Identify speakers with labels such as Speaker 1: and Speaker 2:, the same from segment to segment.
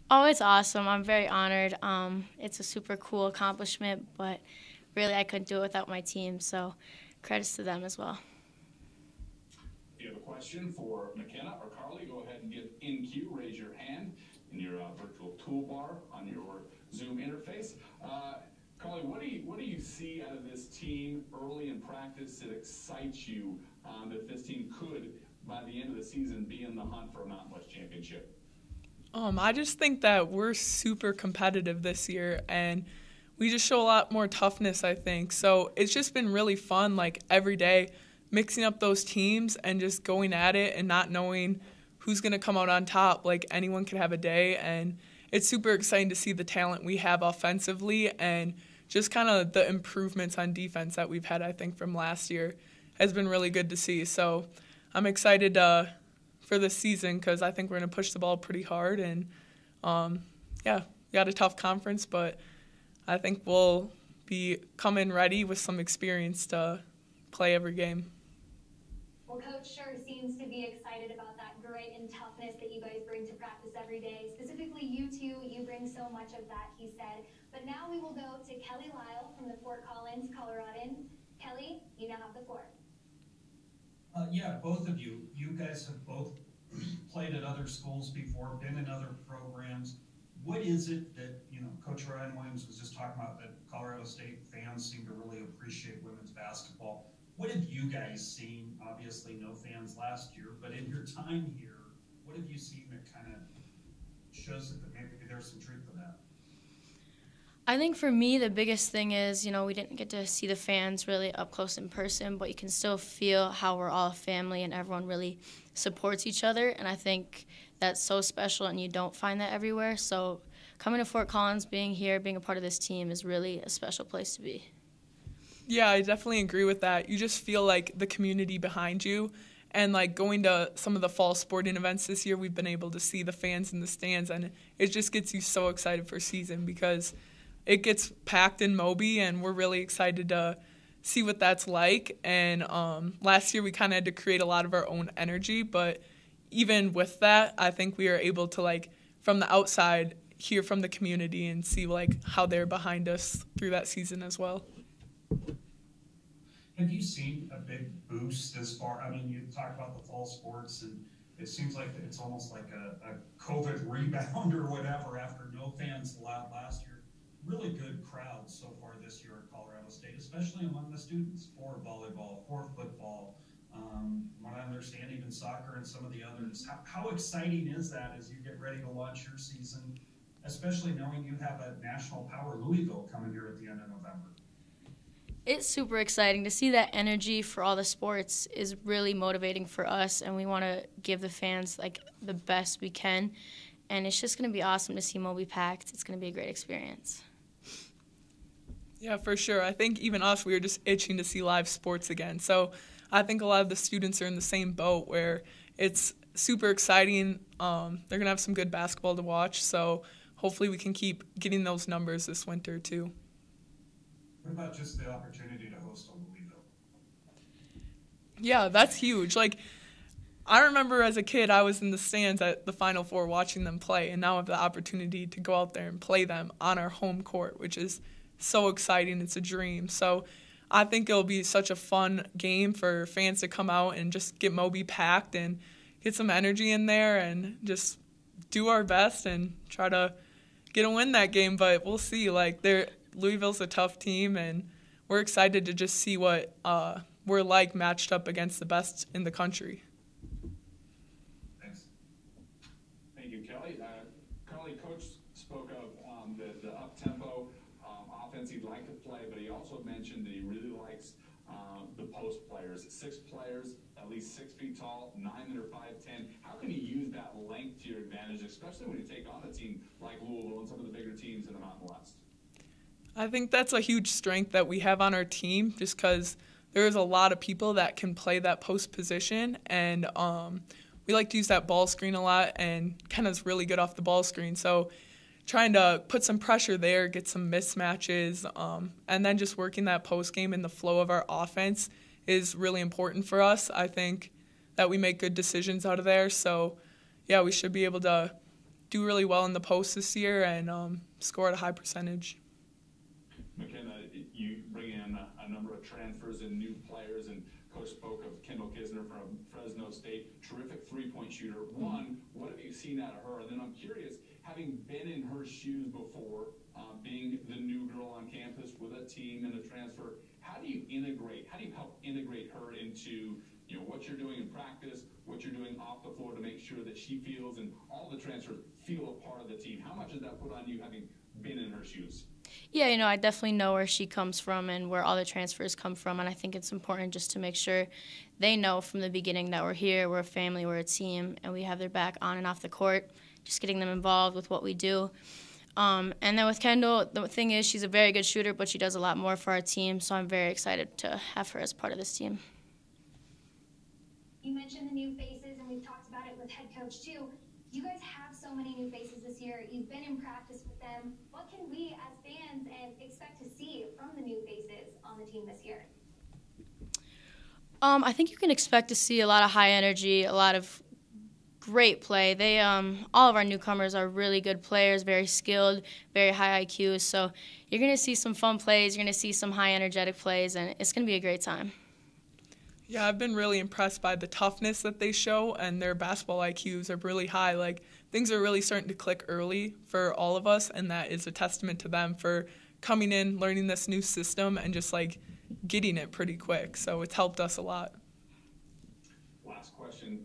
Speaker 1: Oh, it's awesome. I'm very honored. It's a super cool accomplishment, but really I couldn't do it without my team, so credits to them as well.
Speaker 2: If you have a question for McKenna or Carly, go ahead and give in queue, raise your hand in your virtual toolbar on your Zoom interface. Carly, what do you see out of this team early in practice that excites you that this team could, by the end of the season, be in the hunt for a Mountain West championship?
Speaker 3: I just think that we're super competitive this year, and we just show a lot more toughness, I think. So it's just been really fun, like every day, mixing up those teams and just going at it and not knowing who's going to come out on top. Like anyone could have a day, and it's super exciting to see the talent we have offensively and just kind of the improvements on defense that we've had, I think, from last year has been really good to see. So I'm excited for this season because I think we're going to push the ball pretty hard. And, yeah, we got a tough conference, but I think we'll be coming ready with some experience to play every game.
Speaker 4: Well, Coach sure seems to be excited about that grit and toughness that you guys bring to practice every day. Specifically, you two, you bring so much of that, he said. But now we will go to Kelly Lyle from the Fort Collins, Coloradan. Kelly, you now have the floor.
Speaker 5: Yeah, both of you. You guys have both played at other schools before, been in other programs. What is it that, Coach Ryan Williams was just talking about, that Colorado State fans seem to really appreciate women's basketball? What have you guys seen? Obviously, no fans last year, but in your time here, what have you seen that kind of shows that maybe there's some truth to that?
Speaker 1: I think for me, the biggest thing is, we didn't get to see the fans really up close in person, but you can still feel how we're all a family and everyone really supports each other. And I think that's so special, and you don't find that everywhere. So coming to Fort Collins, being here, being a part of this team is really a special place to be.
Speaker 3: Yeah, I definitely agree with that. You just feel like the community behind you. And like going to some of the fall sporting events this year, we've been able to see the fans in the stands, and it just gets you so excited for season because it gets packed in Moby, and we're really excited to see what that's like. And last year we kind of had to create a lot of our own energy, but even with that, I think we are able to, from the outside, hear from the community and see, how they're behind us through that season as well.
Speaker 5: Have you seen a big boost this far? I mean, you talk about the fall sports, and it seems like it's almost like a COVID rebound or whatever after no fans allowed last year. Really good crowds so far this year at Colorado State, especially among the students, for volleyball, for football, what I understand, even soccer and some of the others. How exciting is that as you get ready to launch your season, especially knowing you have a national power, Louisville, coming here at the end of November?
Speaker 1: It's super exciting to see that energy for all the sports is really motivating for us, and we want to give the fans the best we can. And it's just going to be awesome to see Moby packed. It's going to be a great experience.
Speaker 3: Yeah, for sure. I think even us, we were just itching to see live sports again. So I think a lot of the students are in the same boat where it's super exciting. They're going to have some good basketball to watch. So hopefully we can keep getting those numbers this winter too.
Speaker 5: What about just the opportunity to host a Louisville?
Speaker 3: Yeah, that's huge. I remember as a kid, I was in the stands at the Final Four watching them play, and now I have the opportunity to go out there and play them on our home court, which is so exciting. It's a dream. So I think it'll be such a fun game for fans to come out and just get Moby packed and get some energy in there and just do our best and try to get a win that game. But we'll see. Louisville's a tough team, and we're excited to just see what we're matched up against the best in the country.
Speaker 2: Thank you, Kelly. Carly, Coach spoke of the up-tempo offense he'd like to play, but he also mentioned that he really likes the post players. 6 players, at least 6 feet tall, 9 that are 5'10". How can you use that length to your advantage, especially when you take on a team like Louisville and some of the bigger teams in the Mountain West?
Speaker 3: I think that's a huge strength that we have on our team just because there's a lot of people that can play that post position, and we like to use that ball screen a lot, and Kenna's really good off the ball screen. So trying to put some pressure there, get some mismatches, and then just working that post game and the flow of our offense is really important for us. I think that we make good decisions out of there. So, yeah, we should be able to do really well in the post this year and score at a high percentage.
Speaker 2: McKenna, you bring in a number of transfers and new players, and Coach spoke of Kendall Kisner from Fresno State, terrific three-point shooter. One, what have you seen out of her? And then I'm curious, having been in her shoes before, being the new girl on campus with a team and a transfer, how do you help integrate her into what you're doing in practice, what you're doing off the floor to make sure that she feels and all the transfers feel a part of the team? How much does that put on you having been in her shoes?
Speaker 1: Yeah, I definitely know where she comes from and where all the transfers come from, and I think it's important just to make sure they know from the beginning that we're here, we're a family, we're a team, and we have their back on and off the court, just getting them involved with what we do. And then with Kendall, the thing is she's a very good shooter, but she does a lot more for our team, so I'm very excited to have her as part of this team.
Speaker 4: You mentioned the new faces, and we've talked about it with head coach too. You guys have so many new faces this year. You've been in practice with them. What can we as fans expect to see from the new faces on the team this year?
Speaker 1: I think you can expect to see a lot of high energy, a lot of great play. They, all of our newcomers are really good players, very skilled, very high IQ. So you're going to see some fun plays. You're going to see some high energetic plays, and it's going to be a great time.
Speaker 3: Yeah, I've been really impressed by the toughness that they show, and their basketball IQs are really high. Like, things are really starting to click early for all of us, and that is a testament to them for coming in, learning this new system, and just, getting it pretty quick. So it's helped us a lot.
Speaker 2: Last question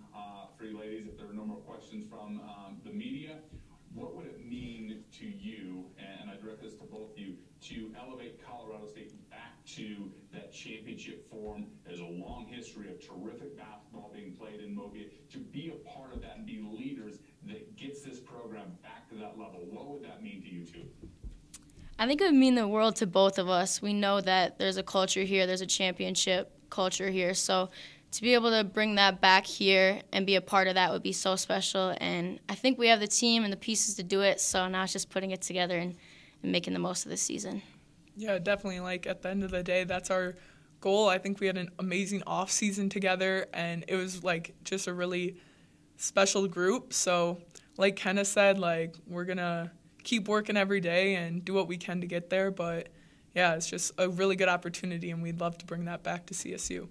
Speaker 2: for you ladies, if there are no more questions from the media. What would it mean to you, and I direct this to both of you, to elevate Colorado State back to that championship form? There's a long history of terrific basketball being played in Mobile. To be a part of that and be leaders that gets this program back to that level, what would that mean to you two?
Speaker 1: I think it would mean the world to both of us. We know that there's a culture here, there's a championship culture here, so to be able to bring that back here and be a part of that would be so special, and I think we have the team and the pieces to do it, so now it's just putting it together and making the most of the season.
Speaker 3: Yeah, definitely. At the end of the day, that's our goal. I think we had an amazing off season together, and it was just a really special group. So like Kenna said, we're going to keep working every day and do what we can to get there. But yeah, it's just a really good opportunity, and we'd love to bring that back to CSU.